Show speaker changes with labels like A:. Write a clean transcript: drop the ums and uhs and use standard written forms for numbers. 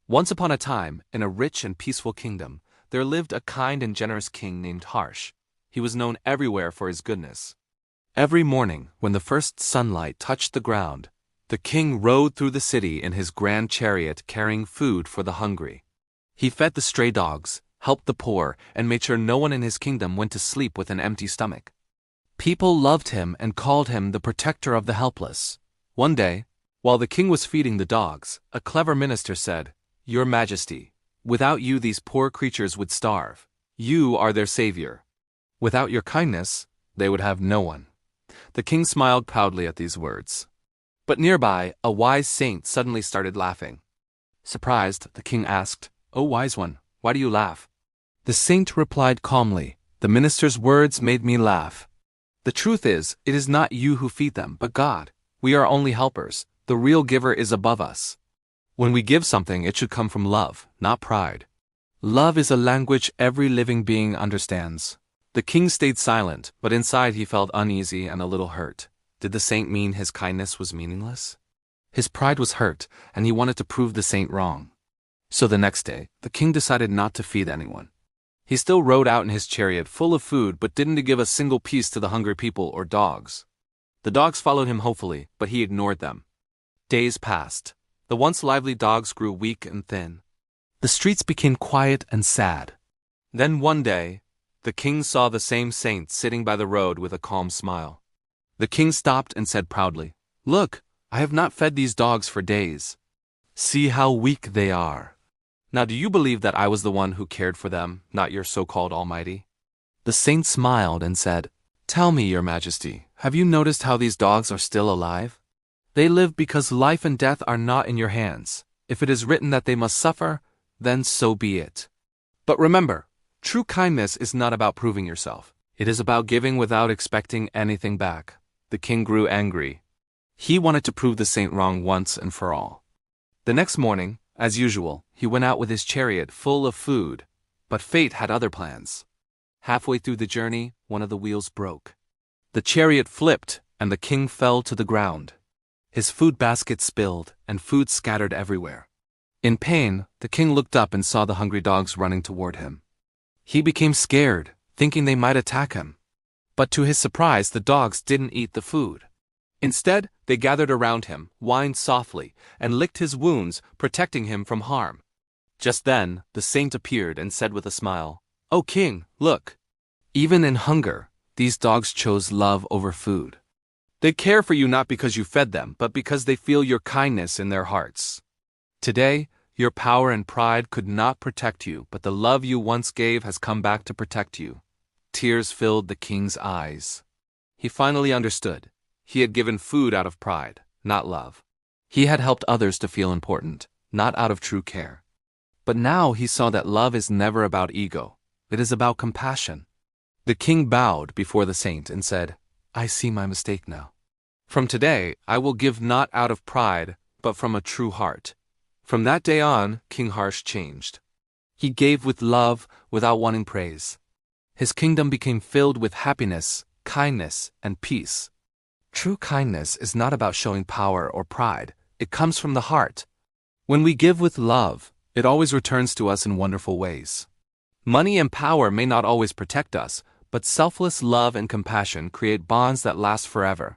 A: Once upon a time, in a rich and peaceful kingdom, there lived a kind and generous king named Harsh. He was known everywhere for his goodness. Every morning, when the first sunlight touched the ground, the king rode through the city in his grand chariot carrying food for the hungry. He fed the stray dogs, helped the poor, and made sure no one in his kingdom went to sleep with an empty stomach. People loved him and called him the protector of the helpless. One day, while the king was feeding the dogs, a clever minister said, "Your Majesty, without you these poor creatures would starve. You are their savior. Without your kindness, they would have no one." The king smiled proudly at these words. But nearby, a wise saint suddenly started laughing. Surprised, the king asked, "O wise one, why do you laugh?" The saint replied calmly, "The minister's words made me laugh. The truth is, it is not you who feed them, but God. We are only helpers. The real giver is above us. When we give something, it should come from love, not pride. Love is a language every living being understands." The king stayed silent, but inside he felt uneasy and a little hurt. Did the saint mean his kindness was meaningless? His pride was hurt, and he wanted to prove the saint wrong. So the next day, the king decided not to feed anyone. He still rode out in his chariot full of food, but didn't give a single piece to the hungry people or dogs. The dogs followed him hopefully, but he ignored them. Days passed. The once lively dogs grew weak and thin. The streets became quiet and sad. Then one day, the king saw the same saint sitting by the road with a calm smile. The king stopped and said proudly, "Look, I have not fed these dogs for days. See how weak they are. Now do you believe that I was the one who cared for them, not your so-called Almighty?" The saint smiled and said, "Tell me, your Majesty, have you noticed how these dogs are still alive? They live because life and death are not in your hands. If it is written that they must suffer, then so be it. But remember, true kindness is not about proving yourself. It is about giving without expecting anything back." The king grew angry. He wanted to prove the saint wrong once and for all. The next morning, as usual, he went out with his chariot full of food, but fate had other plans. Halfway through the journey, one of the wheels broke. The chariot flipped, and the king fell to the ground. His food basket spilled, and food scattered everywhere. In pain, the king looked up and saw the hungry dogs running toward him. He became scared, thinking they might attack him. But to his surprise, the dogs didn't eat the food. Instead, they gathered around him, whined softly, and licked his wounds, protecting him from harm. Just then, the saint appeared and said with a smile, "O king, look. Even in hunger, these dogs chose love over food. They care for you not because you fed them, but because they feel your kindness in their hearts. Today, your power and pride could not protect you, but the love you once gave has come back to protect you." Tears filled the king's eyes. He finally understood. He had given food out of pride, not love. He had helped others to feel important, not out of true care. But now he saw that love is never about ego. It is about compassion. The king bowed before the saint and said, "I see my mistake now. From today, I will give not out of pride, but from a true heart." From that day on, King Harsh changed. He gave with love, without wanting praise. His kingdom became filled with happiness, kindness, and peace. True kindness is not about showing power or pride. It comes from the heart. When we give with love, it always returns to us in wonderful ways. Money and power may not always protect us, but selfless love and compassion create bonds that last forever.